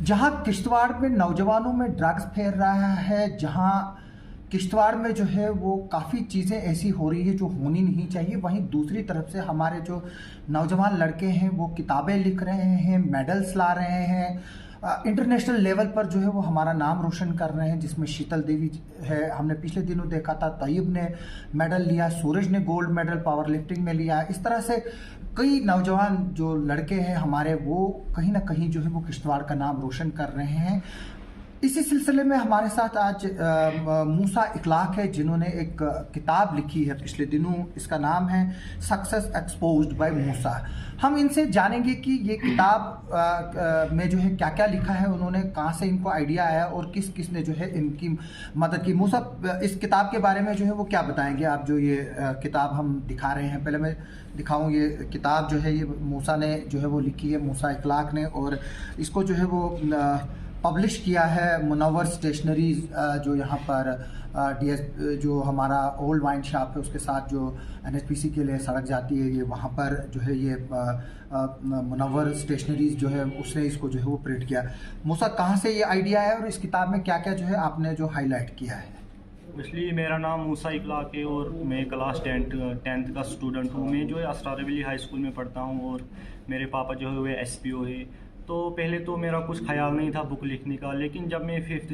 जहां किश्तवाड़ में नौजवानों में ड्रग्स फैल रहा है, जहां किश्तवाड़ में जो है वो काफ़ी चीज़ें ऐसी हो रही है जो होनी नहीं चाहिए, वहीं दूसरी तरफ से हमारे जो नौजवान लड़के हैं वो किताबें लिख रहे हैं, मेडल्स ला रहे हैं, इंटरनेशनल लेवल पर जो है वो हमारा नाम रोशन कर रहे हैं, जिसमें शीतल देवी है, हमने पिछले दिनों देखा था तैयब ने मेडल लिया, सूरज ने गोल्ड मेडल पावर लिफ्टिंग में लिया। इस तरह से कई नौजवान जो लड़के हैं हमारे वो कहीं ना कहीं जो है वो किश्तवाड़ का नाम रोशन कर रहे हैं। इसी सिलसिले में हमारे साथ आज मूसा इखलाक है, जिन्होंने एक किताब लिखी है पिछले दिनों। इसका नाम है सक्सेस एक्सपोज्ड बाय मूसा। हम इनसे जानेंगे कि ये किताब में जो है क्या क्या लिखा है, उन्होंने कहाँ से इनको आइडिया आया और किस किस ने जो है इनकी मदद की। मूसा, इस किताब के बारे में जो है वो क्या बताएंगे आप, जो ये किताब हम दिखा रहे हैं। पहले मैं दिखाऊं, ये किताब जो है ये मूसा ने जो है वो लिखी है, मूसा इखलाक ने, और इसको जो है वो पब्लिश किया है मुनव्वर स्टेशनरीज, जो यहाँ पर डीएस जो हमारा ओल्ड वाइन शॉप है उसके साथ जो एनएचपीसी के लिए सड़क जाती है, ये वहाँ पर जो है ये मुनव्वर स्टेशनरीज जो है उसने इसको जो है वो प्रिंट किया। मूसा, कहाँ से ये आइडिया है और इस किताब में क्या क्या जो है आपने जो हाईलाइट किया है? इसलिए मेरा नाम मूसा इखलाक है और मैं क्लास टेंथ का स्टूडेंट हूँ। मैं जो है असरार वली हाई स्कूल में पढ़ता हूँ और मेरे पापा जो है वो एसपीओ है। तो पहले तो मेरा कुछ ख्याल नहीं था बुक लिखने का, लेकिन जब मैं 5th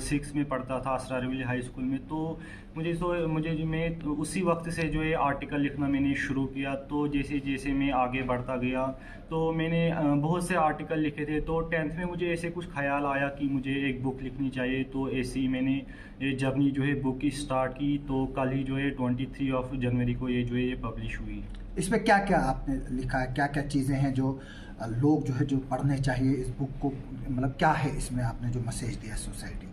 6 में पढ़ता था असरार वली हाई स्कूल में, तो मैं उसी वक्त से जो है आर्टिकल लिखना मैंने शुरू किया। तो जैसे जैसे मैं आगे बढ़ता गया तो मैंने बहुत से आर्टिकल लिखे थे। तो 10th में मुझे ऐसे कुछ ख्याल आया कि मुझे एक बुक लिखनी चाहिए। तो ऐसे ही मैंने ये जर्नी जो है बुक की स्टार्ट की। तो कल ही जो है 23 जनवरी को ये जो है ये पब्लिश हुई। इसमें क्या क्या आपने लिखा है, क्या क्या चीज़ें हैं जो लोग जो है जो पढ़ने चाहिए इस बुक को, मतलब क्या है इसमें आपने जो मैसेज दिया सोसाइटी को?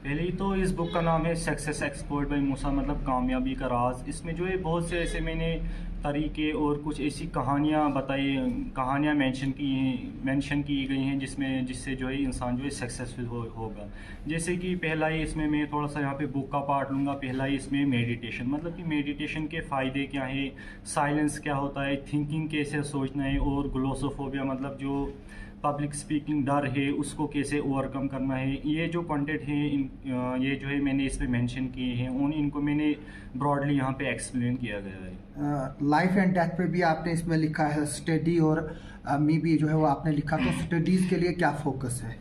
पहले ही तो इस बुक का नाम है सक्सेस एक्सपोर्ट बाय मूसा, मतलब कामयाबी का राज। इसमें जो है बहुत से ऐसे मैंने तरीके और कुछ ऐसी कहानियाँ मेंशन की गई हैं जिससे जो है इंसान जो है सक्सेसफुल होगा। जैसे कि पहला ही इसमें मैं थोड़ा सा यहाँ पे बुक का पार्ट लूँगा। पहला ही इसमें मेडिटेशन, मतलब कि मेडिटेशन के फ़ायदे क्या हैं, साइलेंस क्या होता है, थिंकिंग कैसे सोचना है, और ग्लोसोफोबिया मतलब जो पब्लिक स्पीकिंग डर है उसको कैसे ओवरकम करना है। ये जो कंटेंट है ये जो है मैंने इसमें मेंशन किए हैं, इनको मैंने ब्रॉडली यहाँ पे एक्सप्लेन किया गया है। लाइफ एंड डेथ पे भी आपने इसमें लिखा है स्टडी, और मी भी जो है वो आपने लिखा। तो स्टडीज़ के लिए क्या फोकस है?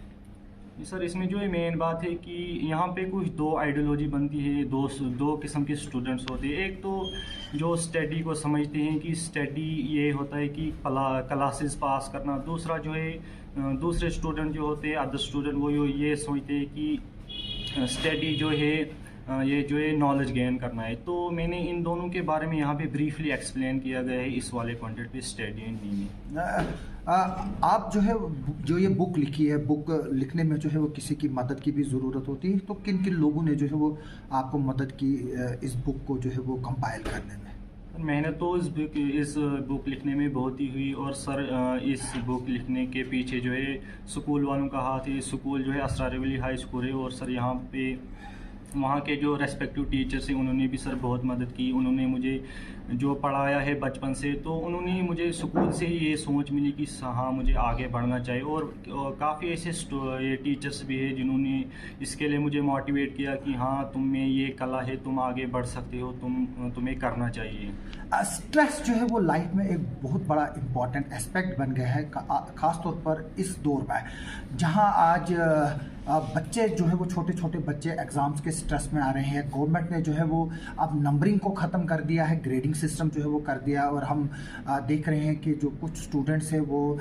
सर, इसमें जो है मेन बात है कि यहाँ पे कुछ दो आइडियोलॉजी बनती है, दो किस्म के स्टूडेंट्स होते हैं। एक तो जो स्टडी को समझते हैं कि स्टडी ये होता है कि क्लासेस पास करना। दूसरा जो है दूसरे स्टूडेंट जो होते हैं अदर स्टूडेंट, वो ये सोचते हैं कि स्टडी जो है ये जो है नॉलेज गेन करना है। तो मैंने इन दोनों के बारे में यहाँ पे ब्रीफली एक्सप्लेन किया गया है इस वाले कंटेंट पे, स्टडी एंड मीनिंग। आप जो है जो ये बुक लिखी है, बुक लिखने में जो है वो किसी की मदद की भी ज़रूरत होती है, तो किन किन लोगों ने जो है वो आपको मदद की इस बुक को जो है वो कंपाइल करने में? मेहनत तो इस बुक लिखने में बहुत ही हुई। और सर, इस बुक लिखने के पीछे जो है स्कूल वालों का हाथ है। स्कूल जो है असरार वली हाई स्कूल है, और सर यहाँ पे वहाँ के जो रेस्पेक्टिव टीचर्स हैं उन्होंने भी सर बहुत मदद की। उन्होंने मुझे जो पढ़ाया है बचपन से, तो उन्होंने मुझे स्कूल से ही ये सोच मिली कि हाँ मुझे आगे बढ़ना चाहिए। और काफ़ी ऐसे ये टीचर्स भी हैं जिन्होंने इसके लिए मुझे मोटिवेट किया कि हाँ तुम में ये कला है, तुम आगे बढ़ सकते हो, तुम्हें करना चाहिए। स्ट्रेस जो है वो लाइफ में एक बहुत बड़ा इम्पॉर्टेंट एस्पेक्ट बन गया है, ख़ास तौर पर इस दौर में जहां आज बच्चे जो है वो छोटे छोटे बच्चे एग्ज़ाम्स के स्ट्रेस में आ रहे हैं। गवर्नमेंट ने जो है वो अब नंबरिंग को ख़त्म कर दिया है, ग्रेडिंग सिस्टम जो है वो कर दिया, और हम देख रहे हैं कि जो कुछ स्टूडेंट्स हैं वो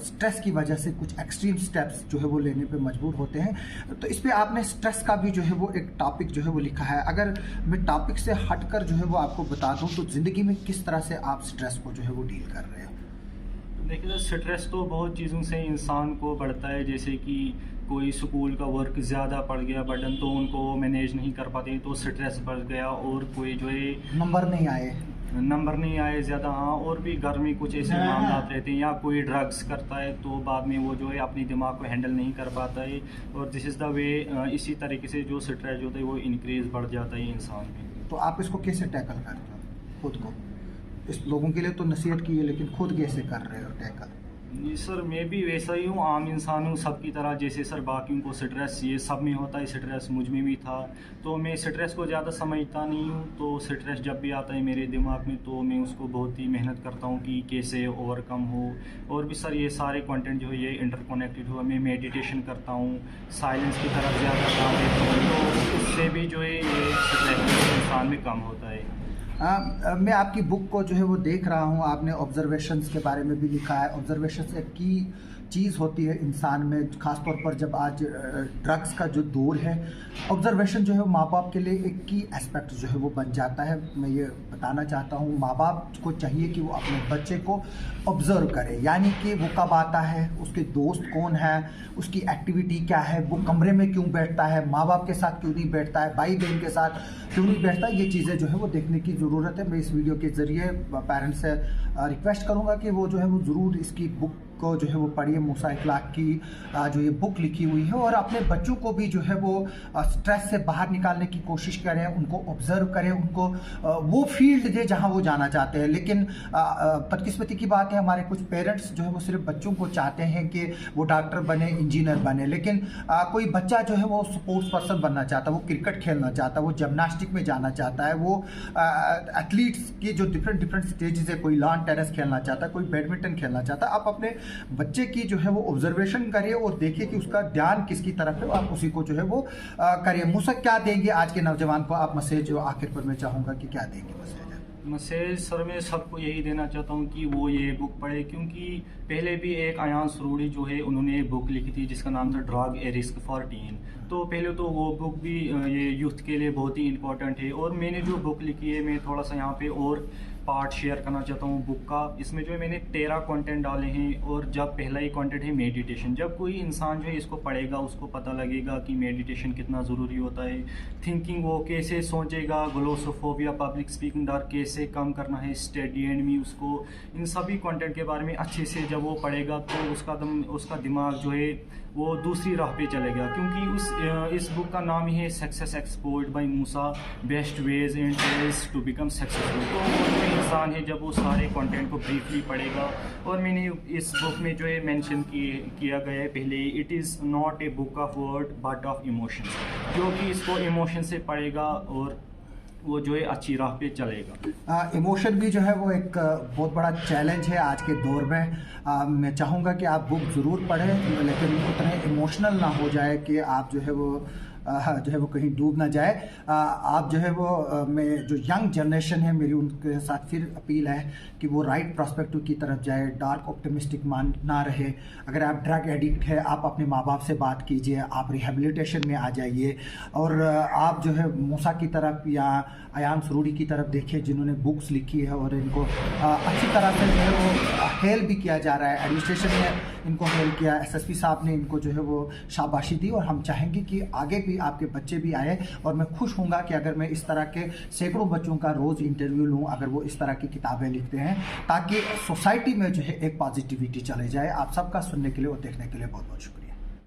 स्ट्रेस की वजह से कुछ एक्सट्रीम स्टेप्स जो है वो लेने पे मजबूर होते हैं। तो इस पर आपने स्ट्रेस का भी जो है वो एक टॉपिक जो है वो लिखा है। अगर मैं टॉपिक से हटकर जो है वो आपको बता दूँ तो ज़िंदगी में किस तरह से आप स्ट्रेस को जो है वो डील कर रहे हो? देखिए, स्ट्रेस तो बहुत चीज़ों से इंसान को बढ़ता है। जैसे कि कोई स्कूल का वर्क ज़्यादा पड़ गया बर्डन, तो उनको मैनेज नहीं कर पाते तो स्ट्रेस बढ़ गया। और कोई जो है नंबर नहीं आए ज़्यादा, हाँ। और भी घर में कुछ ऐसे मामला रहते हैं, या कोई ड्रग्स करता है तो बाद में वो जो है अपने दिमाग को हैंडल नहीं कर पाता है। और दिस इज़ द वे, इसी तरीके से जो स्ट्रेस होता है वो इंक्रीज बढ़ जाता है इंसान में। तो आप इसको कैसे टैकल करते हो खुद को? इस लोगों के लिए तो नसीहत की है, लेकिन खुद कैसे कर रहे हो टैकल? जी सर, मैं भी वैसा ही हूँ, आम इंसान हूँ सबकी तरह। जैसे सर बाकियों को स्ट्रेस ये सब में होता है, स्ट्रेस मुझ में भी था। तो मैं स्ट्रेस को ज़्यादा समझता नहीं हूँ, तो स्ट्रेस जब भी आता है मेरे दिमाग में तो मैं उसको बहुत ही मेहनत करता हूँ कि कैसे ओवरकम हो। और भी सर ये सारे कंटेंट जो है ये इंटरकनेक्टेड हो। मैं मेडिटेशन करता हूँ, साइलेंस की तरफ ज़्यादा ध्यान देता हूँ, तो उससे भी जो है ये स्ट्रेस इंसान में कम होता है। मैं आपकी बुक को जो है वो देख रहा हूँ, आपने ऑब्जर्वेशंस के बारे में भी लिखा है। ऑब्जर्वेशंस एक की चीज़ होती है इंसान में, ख़ासतौर पर जब आज ड्रग्स का जो दौर है, ऑब्जर्वेशन जो है माँ बाप के लिए एक की एस्पेक्ट जो है वो बन जाता है। मैं ये बताना चाहता हूँ, माँ बाप को चाहिए कि वो अपने बच्चे को ऑब्ज़र्व करे, यानी कि वो कब आता है, उसके दोस्त कौन है, उसकी एक्टिविटी क्या है, वो कमरे में क्यों बैठता है, माँ बाप के साथ क्यों नहीं बैठता है, भाई बहन के साथ क्यों नहीं बैठता है। ये चीज़ें जो है वो देखने की ज़रूरत है। मैं इस वीडियो के ज़रिए पेरेंट्स से रिक्वेस्ट करूँगा कि वो जो है वो ज़रूर इसकी बुक को जो है वो पढ़िए। मूसा इखलाक की जो ये बुक लिखी हुई है, और अपने बच्चों को भी जो है वो स्ट्रेस से बाहर निकालने की कोशिश करें, उनको ऑब्जर्व करें, उनको वो फील्ड दे जहां वो जाना चाहते हैं। लेकिन बदकिस्मती की बात है, हमारे कुछ पेरेंट्स जो है वो सिर्फ बच्चों को चाहते हैं कि वो डॉक्टर बने, इंजीनियर बने, लेकिन कोई बच्चा जो है वो स्पोर्ट्स पर्सन बनना चाहता है, वो क्रिकेट खेलना चाहता है, वो जिम्नास्टिक में जाना चाहता है, वो एथलीट्स की जो डिफरेंट स्टेजेस है, कोई लॉन टेनिस खेलना चाहता है, कोई बैडमिंटन खेलना चाहता है। आप अपने बच्चे की जो है वो ऑब्जर्वेशन करिए और देखिए कि उसका ध्यान किसकी तरफ है, आप उसी को जो है वो करिए। मूसा, क्या देंगे आज के नौजवान को आप मैसेज? जो आखिर पर मैं चाहूँगा कि क्या देंगे मैसेज सर, मैं सबको यही देना चाहता हूँ कि वो ये बुक पढ़े, क्योंकि पहले भी एक अयान सरूरी जो है उन्होंने एक बुक लिखी थी जिसका नाम था drug A risk for tin. तो पहले तो वो बुक भी ये यूथ के लिए बहुत ही इंपॉर्टेंट है। और मैंने जो बुक लिखी है, मैं थोड़ा सा यहाँ पे और पार्ट शेयर करना चाहता हूँ बुक का। इसमें जो है मैंने 13 कंटेंट डाले हैं, और जब पहला ही कंटेंट है मेडिटेशन। जब कोई इंसान जो है इसको पढ़ेगा उसको पता लगेगा कि मेडिटेशन कितना ज़रूरी होता है। थिंकिंग, वो कैसे सोचेगा, ग्लोसोफोबिया, पब्लिक स्पीकिंग डर कैसे कम करना है, स्टडी एंड मी, उसको इन सभी कंटेंट के बारे में अच्छे से जब वो पढ़ेगा तो उसका दिमाग जो है वो दूसरी राह पे चलेगा। क्योंकि इस बुक का नाम ही है success explored by Musa, best ways and tales to become successful. तो वो इंसान है जब वो सारे कंटेंट को ब्रीफली पढ़ेगा। और मैंने इस बुक में जो है मेंशन किया गया है पहले, it is not a book of word but of emotions. जो कि इसको इमोशन से पढ़ेगा और वो जो है अच्छी राह पे चलेगा। इमोशन भी जो है वो एक बहुत बड़ा चैलेंज है आज के दौर में। मैं चाहूँगा कि आप बुक ज़रूर पढ़ें, लेकिन उतने इमोशनल ना हो जाए कि आप जो है वो कहीं डूब ना जाए। आप जो है वो मैं जो यंग जनरेशन है, मेरी उनके साथ फिर अपील है कि वो राइट प्रोस्पेक्टिव की तरफ जाए, डार्क ऑप्टिमिस्टिक ना रहे। अगर आप ड्रग एडिक्ट है, आप अपने माँ बाप से बात कीजिए, आप रिहेबिलिटेशन में आ जाइए, और आप जो है मूसा की तरफ या अयान सरूरी की तरफ देखिए जिन्होंने बुक्स लिखी है, और इनको अच्छी तरह से जो है वो हेल भी किया जा रहा है। एडमिनिस्ट्रेशन ने इनको हेल किया, SSP साहब ने इनको जो है वो शाबाशी दी, और हम चाहेंगे कि आगे भी आपके बच्चे भी आए। और मैं खुश हूँगा कि अगर मैं इस तरह के सैकड़ों बच्चों का रोज़ इंटरव्यू लूँ, अगर वो इस तरह की किताबें लिखते हैं, ताकि सोसाइटी में जो है एक पॉजिटिविटी चले जाए। आप सबका सुनने के लिए और देखने के लिए बहुत बहुत शुक्रिया।